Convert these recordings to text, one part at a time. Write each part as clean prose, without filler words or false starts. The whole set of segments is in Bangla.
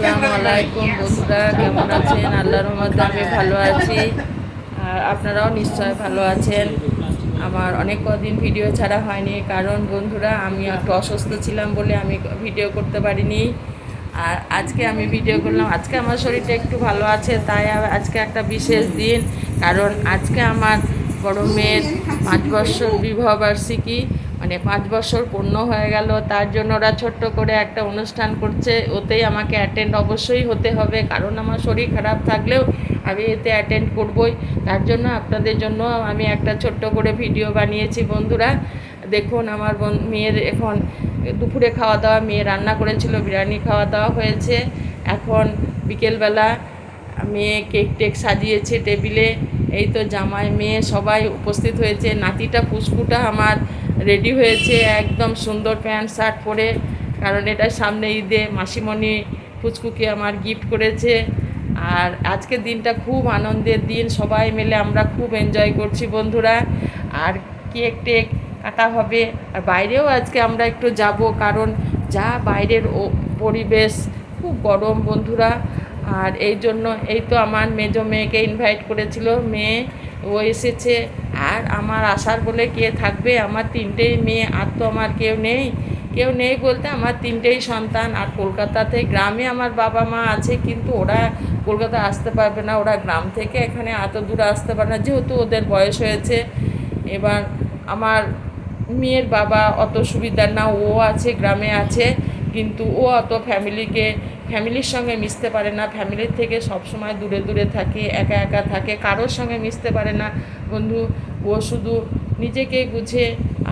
আসসালামু আলাইকুম বন্ধুরা, কেমন আছেন? আল্লাহর রহমতে আমি ভালো আছি, আর আপনারাও নিশ্চয় ভালো আছেন। আমার অনেক কদিন ভিডিও ছাড়া হয়নি, কারণ বন্ধুরা আমি একটু অসুস্থ ছিলাম বলে আমি ভিডিও করতে পারিনি। আর আজকে আমি ভিডিও করলাম, আজকে আমার শরীরটা একটু ভালো আছে, তাই আজকে একটা বিশেষ দিন। কারণ আজকে আমার বড় মেয়ের 5 বছর বিবাহবার্ষিকী, মানে 5 বছর পূর্ণ হয়ে গেল। তার জন্য ওরা ছোট্ট করে একটা অনুষ্ঠান করছে, ওতেই আমাকে অ্যাটেন্ড অবশ্যই হতে হবে, কারণ আমার শরীর খারাপ থাকলেও আমি এতে অ্যাটেন্ড করবই। তার জন্য আপনাদের জন্য আমি একটা ছোট্ট করে ভিডিও বানিয়েছি বন্ধুরা। দেখুন আমার মেয়ের এখন দুপুরে খাওয়া দাওয়া, মেয়ে রান্না করেছিল, বিরিয়ানি খাওয়া দাওয়া হয়েছে। এখন বিকেলবেলা মেয়ে কেক টেক সাজিয়েছে টেবিলে। এই তো জামাই মেয়ে সবাই উপস্থিত হয়েছে। নাতিটা পুষ্পুটা আমার রেডি হয়েছে একদম সুন্দর প্যান্ট শার্ট পরে, কারণ এটা সামনে ঈদে মাসিমণি পুচকুকে আমার গিফট করেছে। আর আজকের দিনটা খুব আনন্দের দিন, সবাই মিলে আমরা খুব এনজয় করছি বন্ধুরা। আর কেক টেক কাটা হবে, আর বাইরেও আজকে আমরা একটু যাব, কারণ যা বাইরের পরিবেশ খুব গরম বন্ধুরা। আর এই জন্য এই তো আমার মেজো মেয়েকে ইনভাইট করেছিল, মেয়ে ও এসেছে। আর আমার আসার বলে কে থাকবে, আমার 3টেই মেয়ে, আর তো আমার কেউ নেই বলতে আমার 3টেই সন্তান। আর কলকাতাতে গ্রামে আমার বাবা মা আছে, কিন্তু ওরা কলকাতা আসতে পারবে না, ওরা গ্রাম থেকে এখানে এত দূরে আসতে পারে না, যেহেতু ওদের বয়স হয়েছে। এবার আমার মেয়ের বাবা অত সুবিধার না, ও আছে গ্রামে আছে, কিন্তু ও অত ফ্যামিলির সঙ্গে মিশতে পারে না, ফ্যামিলির থেকে সব সময় দূরে দূরে থাকে, একা একা থাকে, কারোর সঙ্গে মিশতে পারে না বন্ধু। ও শুধু নিজেকে বুঝে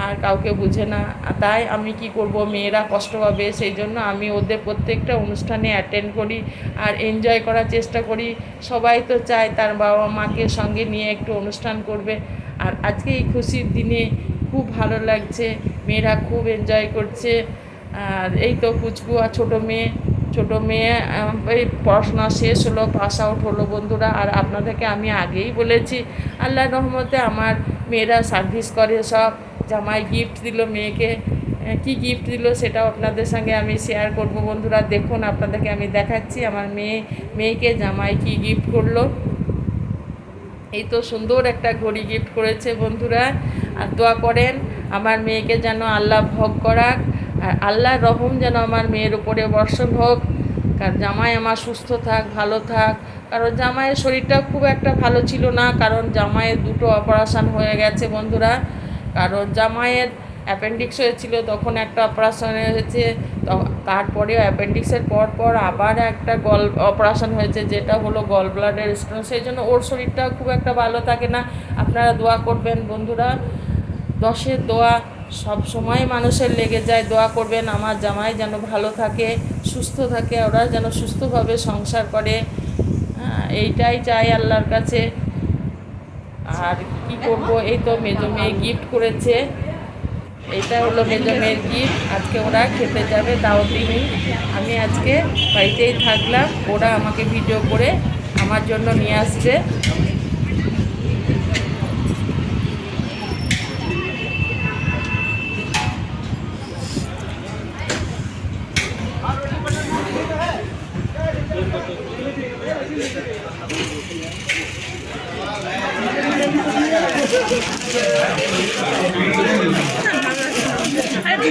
আর কাউকে বুঝে না। তাই আমি কি করব, মেয়েরা কষ্ট পাবে, সেই জন্য আমি ওদের প্রত্যেকটা অনুষ্ঠানে অ্যাটেন্ড করি আর এনজয় করার চেষ্টা করি। সবাই তো চায় তার বাবা মাকে সঙ্গে নিয়ে একটু অনুষ্ঠান করবে। আর আজকে এই খুশির দিনে খুব ভালো লাগছে, মেয়েরা খুব এনজয় করছে। আর এই তো পুচকু আর ছোটো মেয়ে এই পড়াশোনা শেষ হলো, পাস আউট হলো বন্ধুরা। আর আপনাদেরকে আমি আগেই বলেছি, আল্লাহর রহমতে আমার মেয়েরা সার্ভিস করে সব। জামাই গিফট দিল মেয়েকে, কি গিফট দিল সেটাও আপনাদের সঙ্গে আমি শেয়ার করব বন্ধুরা। দেখুন আপনাদেরকে আমি দেখাচ্ছি আমার মেয়েকে জামাই কি গিফট করলো। এই তো সুন্দর একটা ঘড়ি গিফট করেছে বন্ধুরা। আর দোয়া করেন আমার মেয়েকে যেন আল্লাহ ভোগ করাক, আর আল্লাহর রহম যেন আমার মেয়ের উপরে বর্ষণ হোক। কারণ জামাই আমার সুস্থ থাক, ভালো থাক। কারণ জামাইয়ের শরীরটা খুব একটা ভালো ছিল না, কারণ জামাইয়ের 2টো অপারেশান হয়ে গেছে বন্ধুরা। কারণ জামাইয়ের অ্যাপেন্ডিক্স হয়েছিল, তখন একটা অপারেশন হয়েছে, তারপরেও অ্যাপেন্ডিক্সের পর আবার একটা অপারেশন হয়েছে, যেটা হলো গল ব্লাডার স্টোন। সেই জন্য ওর শরীরটা খুব একটা ভালো থাকে না। আপনারা দোয়া করবেন বন্ধুরা, 10-এর দোয়া সব সময় মানুষের লেগে যায়। দোয়া করবেন আমার জামাই যেন ভালো থাকে, সুস্থ থাকে, ওরা যেন সুস্থভাবে সংসার করে, এইটাই চাই আল্লাহর কাছে। আর কি করব, এই তো মেজো মেয়ে গিফট করেছে, এইটা হলো মেজো মেয়ের গিফট। আজকে ওরা খেতে যাবে দাওয়াতিনি, আমি আজকে বাড়িতেই থাকলাম, ওরা আমাকে ভিডিও করে আমার জন্য নিয়ে আসছে।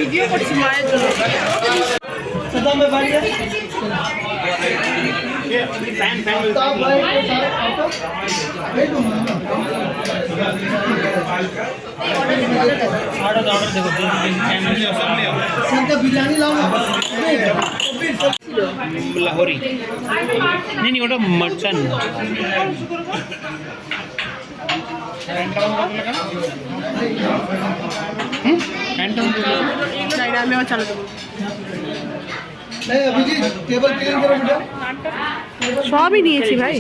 ভিডিও করছি মায়ের জন্য। लाहौरी नहीं ওটা মার্চান আমি আবার চালু করবো, সবই নিয়েছি ভাই।